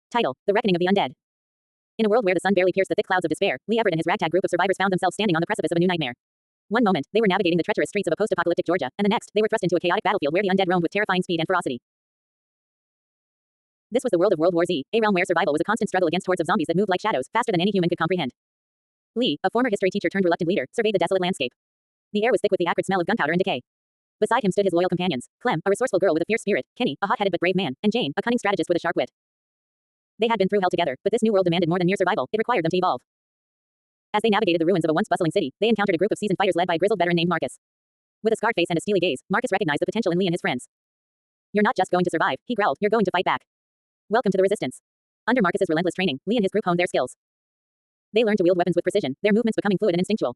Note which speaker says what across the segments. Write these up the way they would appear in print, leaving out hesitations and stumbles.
Speaker 1: Title: The Reckoning of the Undead. In a world where the sun barely pierced the thick clouds of despair, Lee Everett and his ragtag group of survivors found themselves standing on the precipice of a new nightmare. One moment, they were navigating the treacherous streets of a post-apocalyptic Georgia, and the next, they were thrust into a chaotic battlefield where the undead roamed with terrifying speed and ferocity. This was the world of World War Z, a realm where survival was a constant struggle against hordes of zombies that moved like shadows, faster than any human could comprehend. Lee, a former history teacher turned reluctant leader, surveyed the desolate landscape. The air was thick with the acrid smell of gunpowder and decay. Beside him stood his loyal companions: Clem, a resourceful girl with a fierce spirit; Kenny, a hot-headed but brave man; and Jane, a cunning strategist with a sharp wit. They had been through hell together, but this new world demanded more than mere survival. It required them to evolve. As they navigated the ruins of a once bustling city, they encountered a group of seasoned fighters led by a grizzled veteran named Marcus. With a scarred face and a steely gaze, Marcus recognized the potential in Lee and his friends. "You're not just going to survive," he growled, "you're going to fight back. Welcome to the Resistance." Under Marcus's relentless training, Lee and his group honed their skills. They learned to wield weapons with precision, their movements becoming fluid and instinctual.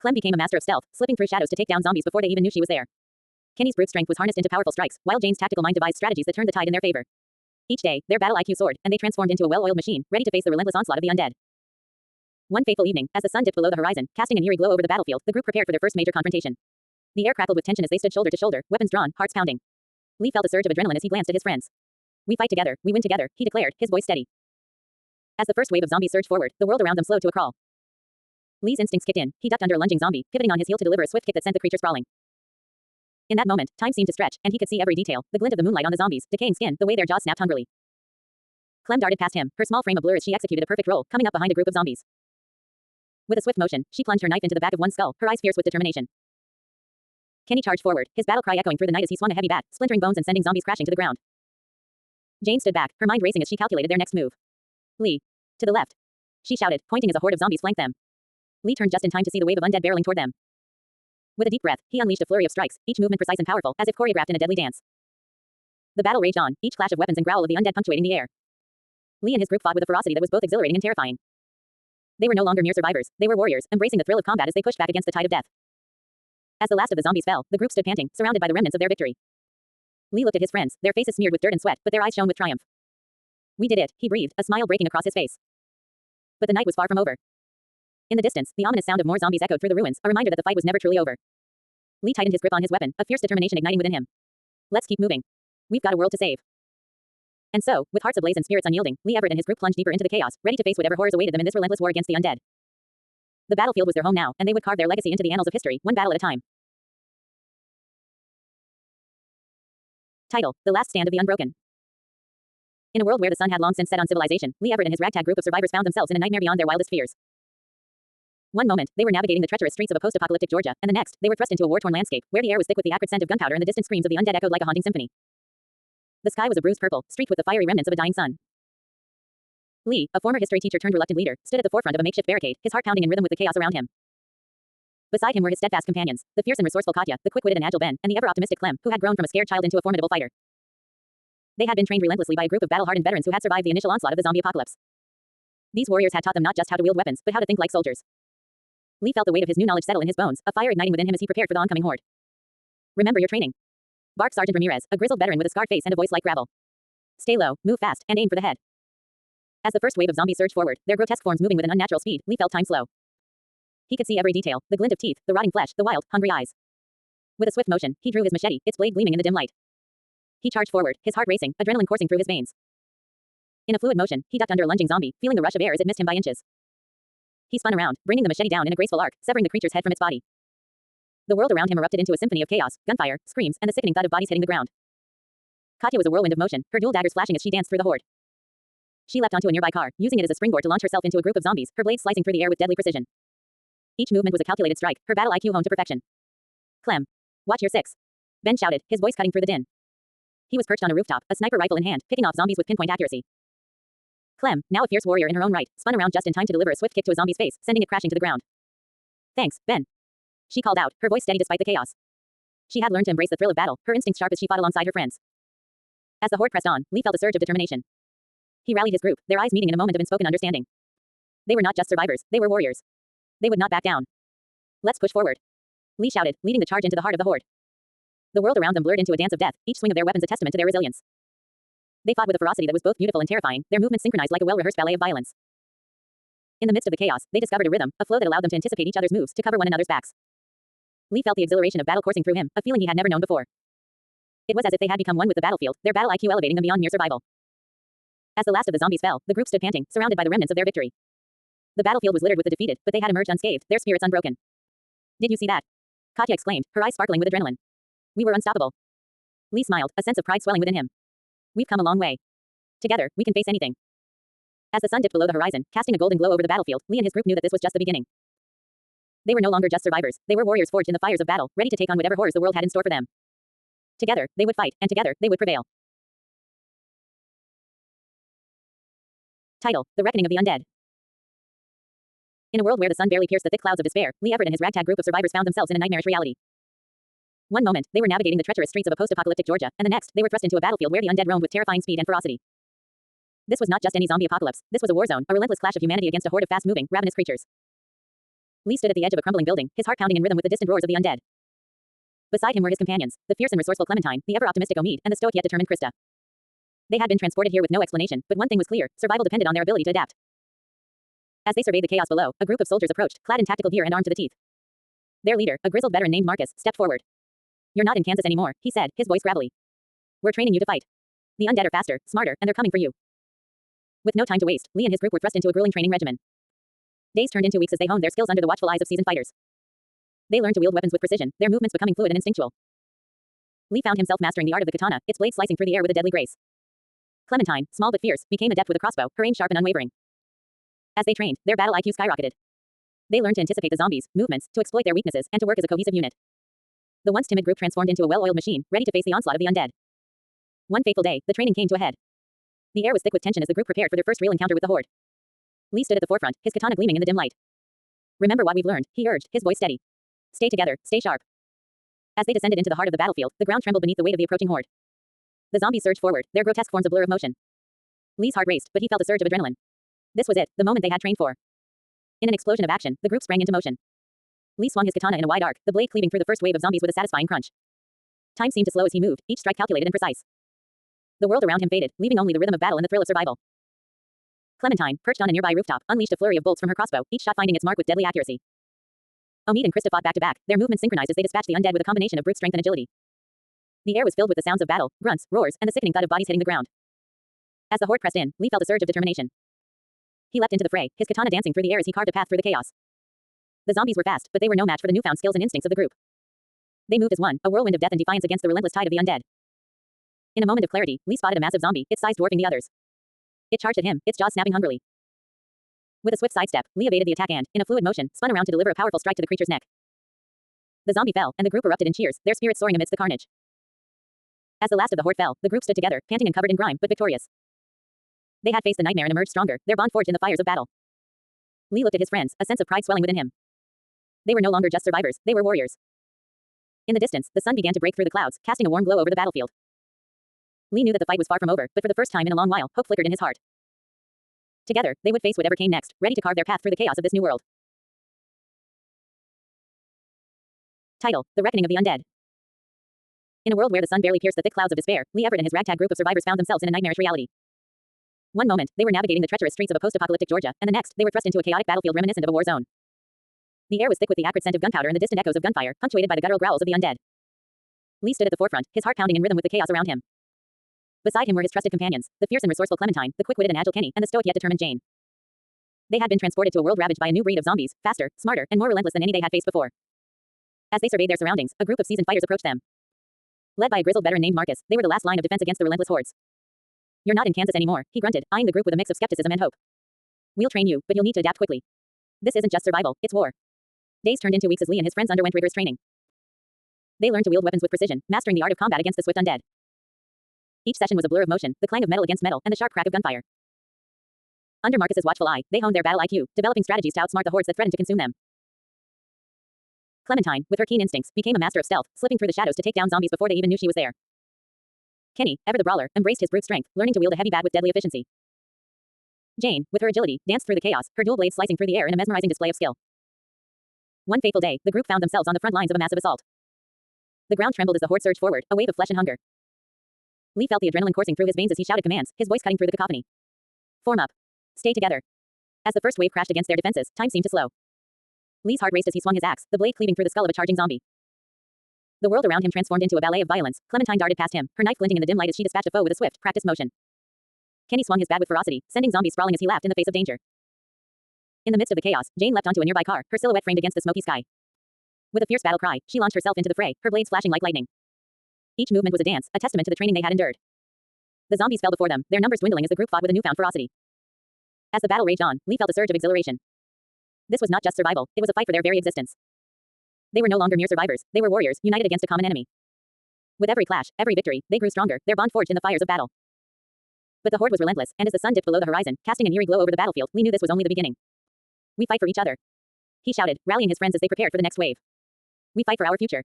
Speaker 1: Clem became a master of stealth, slipping through shadows to take down zombies before they even knew she was there. Kenny's brute strength was harnessed into powerful strikes, while Jane's tactical mind devised strategies that turned the tide in their favor. Each day, their battle IQ soared, and they transformed into a well-oiled machine, ready to face the relentless onslaught of the undead. One fateful evening, as the sun dipped below the horizon, casting an eerie glow over the battlefield, the group prepared for their first major confrontation. The air crackled with tension as they stood shoulder to shoulder, weapons drawn, hearts pounding. Lee felt a surge of adrenaline as he glanced at his friends. "We fight together, we win together," he declared, his voice steady. As the first wave of zombies surged forward, the world around them slowed to a crawl. Lee's instincts kicked in. He ducked under a lunging zombie, pivoting on his heel to deliver a swift kick that sent the creature sprawling. In that moment, time seemed to stretch, and he could see every detail: the glint of the moonlight on the zombies, decaying skin, the way their jaws snapped hungrily. Clem darted past him, her small frame a blur as she executed a perfect roll, coming up behind a group of zombies. With a swift motion, she plunged her knife into the back of one skull, her eyes fierce with determination. Kenny charged forward, his battle cry echoing through the night as he swung a heavy bat, splintering bones and sending zombies crashing to the ground. Jane stood back, her mind racing as she calculated their next move. "Lee. To the left," she shouted, pointing as a horde of zombies flanked them. Lee turned just in time to see the wave of undead barreling toward them. With a deep breath, he unleashed a flurry of strikes, each movement precise and powerful, as if choreographed in a deadly dance. The battle raged on, each clash of weapons and growl of the undead punctuating the air. Lee and his group fought with a ferocity that was both exhilarating and terrifying. They were no longer mere survivors, they were warriors, embracing the thrill of combat as they pushed back against the tide of death. As the last of the zombies fell, the group stood panting, surrounded by the remnants of their victory. Lee looked at his friends, their faces smeared with dirt and sweat, but their eyes shone with triumph. "We did it," he breathed, a smile breaking across his face. But the night was far from over. In the distance, the ominous sound of more zombies echoed through the ruins, a reminder that the fight was never truly over. Lee tightened his grip on his weapon, a fierce determination igniting within him. "Let's keep moving. We've got a world to save." And so, with hearts ablaze and spirits unyielding, Lee Everett and his group plunged deeper into the chaos, ready to face whatever horrors awaited them in this relentless war against the undead. The battlefield was their home now, and they would carve their legacy into the annals of history, one battle at a time. Title: The Last Stand of the Unbroken. In a world where the sun had long since set on civilization, Lee Everett and his ragtag group of survivors found themselves in a nightmare beyond their wildest fears. One moment, they were navigating the treacherous streets of a post-apocalyptic Georgia, and the next, they were thrust into a war-torn landscape, where the air was thick with the acrid scent of gunpowder and the distant screams of the undead echoed like a haunting symphony. The sky was a bruised purple, streaked with the fiery remnants of a dying sun. Lee, a former history teacher turned reluctant leader, stood at the forefront of a makeshift barricade, his heart pounding in rhythm with the chaos around him. Beside him were his steadfast companions, the fierce and resourceful Katya, the quick-witted and agile Ben, and the ever-optimistic Clem, who had grown from a scared child into a formidable fighter. They had been trained relentlessly by a group of battle-hardened veterans who had survived the initial onslaught of the zombie apocalypse. These warriors had taught them not just how to wield weapons, but how to think like soldiers. Lee felt the weight of his new knowledge settle in his bones, a fire igniting within him as he prepared for the oncoming horde. "Remember your training," barked Sergeant Ramirez, a grizzled veteran with a scarred face and a voice like gravel. "Stay low, move fast, and aim for the head." As the first wave of zombies surged forward, their grotesque forms moving with an unnatural speed, Lee felt time slow. He could see every detail, the glint of teeth, the rotting flesh, the wild, hungry eyes. With a swift motion, he drew his machete, its blade gleaming in the dim light. He charged forward, his heart racing, adrenaline coursing through his veins. In a fluid motion, he ducked under a lunging zombie, feeling the rush of air as it missed him by inches. He spun around, bringing the machete down in a graceful arc, severing the creature's head from its body. The world around him erupted into a symphony of chaos, gunfire, screams, and the sickening thud of bodies hitting the ground. Katya was a whirlwind of motion, her dual daggers flashing as she danced through the horde. She leapt onto a nearby car, using it as a springboard to launch herself into a group of zombies, her blades slicing through the air with deadly precision. Each movement was a calculated strike, her battle IQ honed to perfection. "Clem. Watch your six," Ben shouted, his voice cutting through the din. He was perched on a rooftop, a sniper rifle in hand, picking off zombies with pinpoint accuracy. Clem, now a fierce warrior in her own right, spun around just in time to deliver a swift kick to a zombie's face, sending it crashing to the ground. "Thanks, Ben," she called out, her voice steady despite the chaos. She had learned to embrace the thrill of battle, her instincts sharp as she fought alongside her friends. As the horde pressed on, Lee felt a surge of determination. He rallied his group, their eyes meeting in a moment of unspoken understanding. They were not just survivors, they were warriors. They would not back down. "Let's push forward," Lee shouted, leading the charge into the heart of the horde. The world around them blurred into a dance of death, each swing of their weapons a testament to their resilience. They fought with a ferocity that was both beautiful and terrifying, their movements synchronized like a well-rehearsed ballet of violence. In the midst of the chaos, they discovered a rhythm, a flow that allowed them to anticipate each other's moves, to cover one another's backs. Lee felt the exhilaration of battle coursing through him, a feeling he had never known before. It was as if they had become one with the battlefield, their battle IQ elevating them beyond mere survival. As the last of the zombies fell, the group stood panting, surrounded by the remnants of their victory. The battlefield was littered with the defeated, but they had emerged unscathed, their spirits unbroken. Did you see that? Katya exclaimed, her eyes sparkling with adrenaline. We were unstoppable. Lee smiled, a sense of pride swelling within him. We've come a long way. Together, we can face anything. As the sun dipped below the horizon, casting a golden glow over the battlefield, Lee and his group knew that this was just the beginning. They were no longer just survivors, they were warriors forged in the fires of battle, ready to take on whatever horrors the world had in store for them. Together, they would fight, and together, they would prevail. Title: The Reckoning of the Undead. In a world where the sun barely pierced the thick clouds of despair, Lee Everett and his ragtag group of survivors found themselves in a nightmarish reality. One moment, they were navigating the treacherous streets of a post-apocalyptic Georgia, and the next, they were thrust into a battlefield where the undead roamed with terrifying speed and ferocity. This was not just any zombie apocalypse, this was a war zone, a relentless clash of humanity against a horde of fast-moving, ravenous creatures. Lee stood at the edge of a crumbling building, his heart pounding in rhythm with the distant roars of the undead. Beside him were his companions, the fierce and resourceful Clementine, the ever-optimistic Omid, and the stoic yet determined Krista. They had been transported here with no explanation, but one thing was clear, survival depended on their ability to adapt. As they surveyed the chaos below, a group of soldiers approached, clad in tactical gear and armed to the teeth. Their leader, a grizzled veteran named Marcus, stepped forward. You're not in Kansas anymore, he said, his voice gravelly. We're training you to fight. The undead are faster, smarter, and they're coming for you. With no time to waste, Lee and his group were thrust into a grueling training regimen. Days turned into weeks as they honed their skills under the watchful eyes of seasoned fighters. They learned to wield weapons with precision, their movements becoming fluid and instinctual. Lee found himself mastering the art of the katana, its blade slicing through the air with a deadly grace. Clementine, small but fierce, became adept with a crossbow, her aim sharp and unwavering. As they trained, their battle IQ skyrocketed. They learned to anticipate the zombies' movements, to exploit their weaknesses, and to work as a cohesive unit. The once timid group transformed into a well-oiled machine, ready to face the onslaught of the undead. One fateful day, the training came to a head. The air was thick with tension as the group prepared for their first real encounter with the horde. Lee stood at the forefront, his katana gleaming in the dim light. Remember what we've learned, he urged, his voice steady. Stay together, stay sharp. As they descended into the heart of the battlefield, the ground trembled beneath the weight of the approaching horde. The zombies surged forward, their grotesque forms a blur of motion. Lee's heart raced, but he felt a surge of adrenaline. This was it, the moment they had trained for. In an explosion of action, the group sprang into motion. Lee swung his katana in a wide arc, the blade cleaving through the first wave of zombies with a satisfying crunch. Time seemed to slow as he moved, each strike calculated and precise. The world around him faded, leaving only the rhythm of battle and the thrill of survival. Clementine, perched on a nearby rooftop, unleashed a flurry of bolts from her crossbow, each shot finding its mark with deadly accuracy. Omid and Krista fought back to back, their movements synchronized as they dispatched the undead with a combination of brute strength and agility. The air was filled with the sounds of battle, grunts, roars, and the sickening thud of bodies hitting the ground. As the horde pressed in, Lee felt a surge of determination. He leapt into the fray, his katana dancing through the air as he carved a path through the chaos. The zombies were fast, but they were no match for the newfound skills and instincts of the group. They moved as one, a whirlwind of death and defiance against the relentless tide of the undead. In a moment of clarity, Lee spotted a massive zombie, its size dwarfing the others. It charged at him, its jaws snapping hungrily. With a swift sidestep, Lee evaded the attack and, in a fluid motion, spun around to deliver a powerful strike to the creature's neck. The zombie fell, and the group erupted in cheers, their spirits soaring amidst the carnage. As the last of the horde fell, the group stood together, panting and covered in grime, but victorious. They had faced the nightmare and emerged stronger, their bond forged in the fires of battle. Lee looked at his friends, a sense of pride swelling within him. They were no longer just survivors, they were warriors. In the distance, the sun began to break through the clouds, casting a warm glow over the battlefield. Lee knew that the fight was far from over, but for the first time in a long while, hope flickered in his heart. Together, they would face whatever came next, ready to carve their path through the chaos of this new world. Title: The Reckoning of the Undead. In a world where the sun barely pierced the thick clouds of despair, Lee Everett and his ragtag group of survivors found themselves in a nightmarish reality. One moment, they were navigating the treacherous streets of a post-apocalyptic Georgia, and the next, they were thrust into a chaotic battlefield reminiscent of a war zone. The air was thick with the acrid scent of gunpowder and the distant echoes of gunfire, punctuated by the guttural growls of the undead. Lee stood at the forefront, his heart pounding in rhythm with the chaos around him. Beside him were his trusted companions, the fierce and resourceful Clementine, the quick-witted and agile Kenny, and the stoic yet determined Jane. They had been transported to a world ravaged by a new breed of zombies, faster, smarter, and more relentless than any they had faced before. As they surveyed their surroundings, a group of seasoned fighters approached them. Led by a grizzled veteran named Marcus, they were the last line of defense against the relentless hordes. You're not in Kansas anymore, he grunted, eyeing the group with a mix of skepticism and hope. We'll train you, but you'll need to adapt quickly. This isn't just survival, it's war. Days turned into weeks as Lee and his friends underwent rigorous training. They learned to wield weapons with precision, mastering the art of combat against the swift undead. Each session was a blur of motion, the clang of metal against metal, and the sharp crack of gunfire. Under Marcus's watchful eye, they honed their battle IQ, developing strategies to outsmart the hordes that threatened to consume them. Clementine, with her keen instincts, became a master of stealth, slipping through the shadows to take down zombies before they even knew she was there. Kenny, ever the brawler, embraced his brute strength, learning to wield a heavy bat with deadly efficiency. Jane, with her agility, danced through the chaos, her dual blades slicing through the air in a mesmerizing display of skill. One fateful day, the group found themselves on the front lines of a massive assault. The ground trembled as the horde surged forward, a wave of flesh and hunger. Lee felt the adrenaline coursing through his veins as he shouted commands, his voice cutting through the cacophony. Form up. Stay together. As the first wave crashed against their defenses, time seemed to slow. Lee's heart raced as he swung his axe, the blade cleaving through the skull of a charging zombie. The world around him transformed into a ballet of violence. Clementine darted past him, her knife glinting in the dim light as she dispatched a foe with a swift, practiced motion. Kenny swung his bat with ferocity, sending zombies sprawling as he laughed in the face of danger. In the midst of the chaos, Jane leapt onto a nearby car, her silhouette framed against the smoky sky. With a fierce battle cry, she launched herself into the fray, her blades flashing like lightning. Each movement was a dance, a testament to the training they had endured. The zombies fell before them, their numbers dwindling as the group fought with a newfound ferocity. As the battle raged on, Lee felt a surge of exhilaration. This was not just survival, it was a fight for their very existence. They were no longer mere survivors, they were warriors, united against a common enemy. With every clash, every victory, they grew stronger, their bond forged in the fires of battle. But the horde was relentless, and as the sun dipped below the horizon, casting an eerie glow over the battlefield, Lee knew this was only the beginning. We fight for each other, he shouted, rallying his friends as they prepared for the next wave. We fight for our future.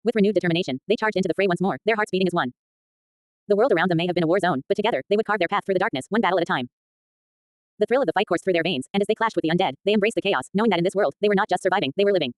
Speaker 1: With renewed determination, they charged into the fray once more, their hearts beating as one. The world around them may have been a war zone, but together, they would carve their path through the darkness, one battle at a time. The thrill of the fight coursed through their veins, and as they clashed with the undead, they embraced the chaos, knowing that in this world, they were not just surviving, they were living.